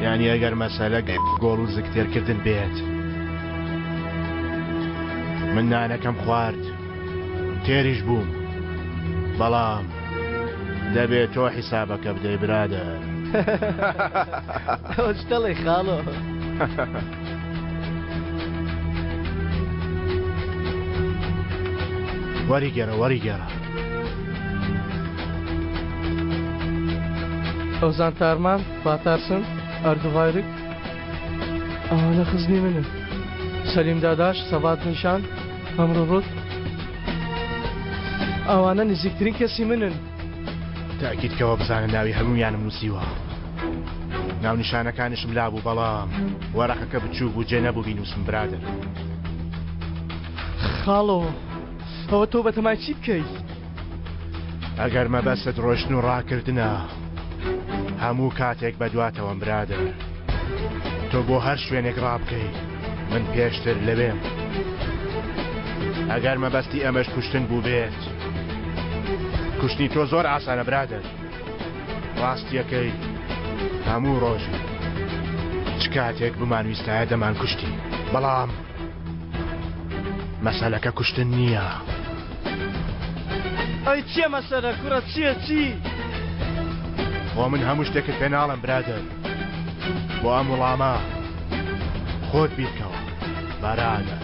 یعنی ئەگەر مەسەلە گۆڵ و زگتێرکردن بێت من نانەکەم خوارد تێریش بووم بەڵام دەبێت تۆ حیسابەکە بدەی برادەر. ئەوە دەڵێ خاڵۆ. وەریگەرە ئەوزان تارمان باتارسن ئەردوغایرک ئەوانە خزمی منن. سەلیم داداش سەبات نیشان ئەمڕۆ ڕوت ئەوانە نزیکترین کەسی منن. تاکیدکەوە بزانە ناوی هەموویانم نووسیوە. ناو نیشانەکانشم لابوو بەڵام وەرەقەکە بچوو بوو جێ نەبوو بینوسم برادر. خاڵۆ ئەوە تۆ بەتەمای چی بکەیت؟ ئەگەر مەبەستت ڕۆشن و ڕاکردنە هەموو کاتێک بەدواتەوەم برادر. تۆ بۆ هەر شوێنێک ڕابکەی من پێشتر لەوێم. ئەگەر مەبەستی ئەمەش کوشتن بوو بێت کوشتنی تۆ زۆر ئاسانە برادر. ڕاستیەکەی هەموو ڕۆژی چ کاتێک بمانویستایە دەمان کوشتی بەڵام مەسەلەکە کوشتن نییە. ئەی چییە مەسەلە کوڕە چییە چی؟ خۆ من هەموو شتێکت پێ ناڵم برادر. بۆ ئەم وڵامە خۆت بیرکەوە بارانە.